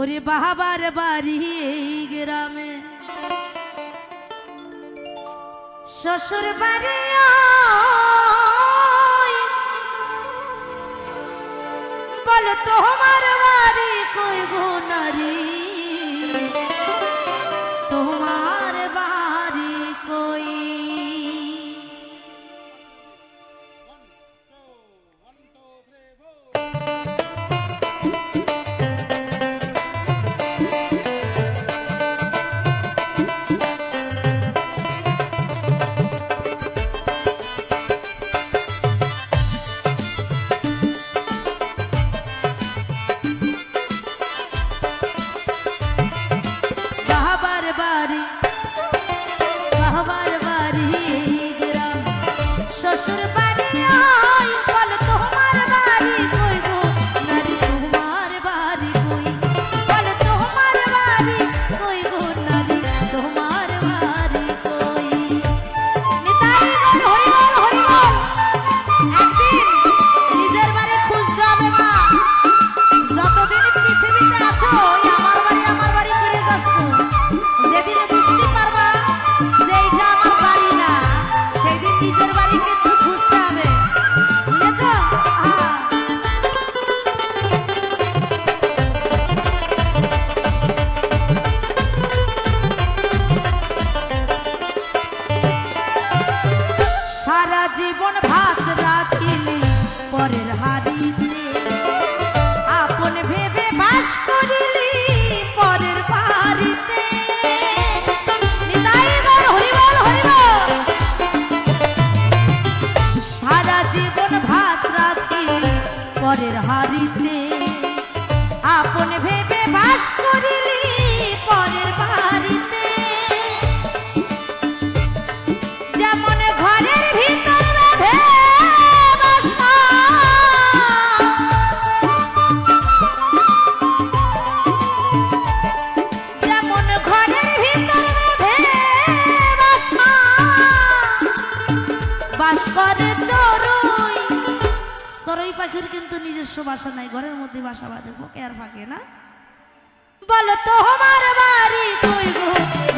ওরে বাবার বাড়ি এই গ্রামে শ্বশুর বাড়ি বলো তোমার বাড়ি কই গো নারী তোমার বাড়ি কই জীবন ভাত রাখিলি পরের হাড়িতে আপন ভেবে বাস করিলি পরের বাড়িতে সারা জীবন ভাত রাখিলি পরের হাড়িতে আপন ভেবে বাস করিলি পরের বাড়িতে যেমন ঘরের ভিতর চড়ুই পাখির কিন্তু নিজস্ব বাসা নাই, ঘরের মধ্যে বাসা বাঁধে ফোকে আর ফাঁকে না। বলো তোমার বাড়ি কই গো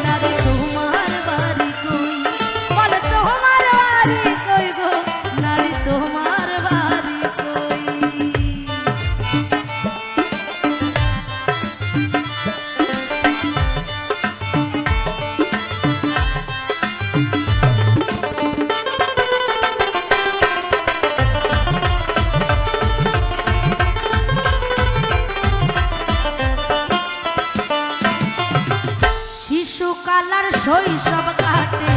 নারী তোমার বাড়ি কই, বলো তোমার বাড়ি কই গো নারী তোমার বাড়ি কই। শিশুকালার শৈশব কাটে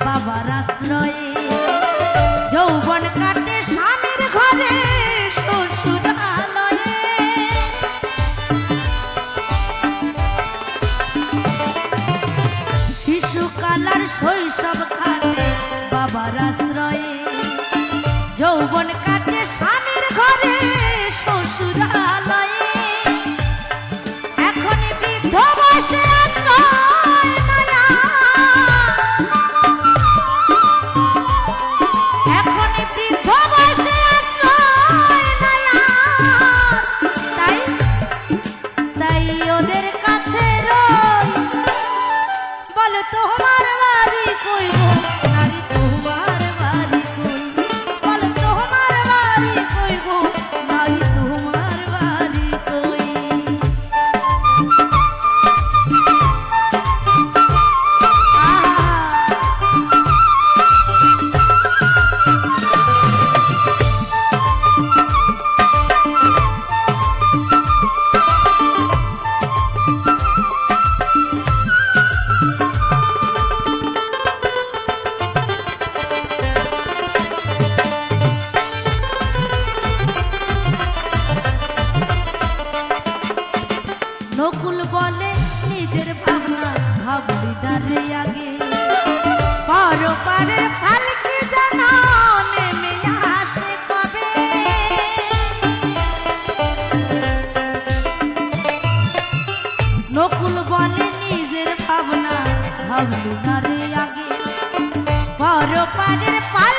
বাবার আশ্রয়ে, যৌবন কাটে স্বামীর ঘরে শ্বশুরালয়ে। শিশুকালার শৈশব কাটে বাবার আশ্রয়ে, যৌবন কাটে স্বামীর ঘরে শ্বশুরালয়ে। এখন বৃদ্ধ বসে তোমার বাড়ি কই গো নারী তোমার বাড়ি কই, বলো তোমার বাড়ি কই গো নারী তোমার বাড়ি কই। নকুল বলে নিজের ভাবনা ভাবলি ডারে আগে, পর পারের ফালকে যেন নেমে আসে কবে। নকুল বলে নিজের ভাবনা ভাবলি ডারে আগে, পর পারের ফাল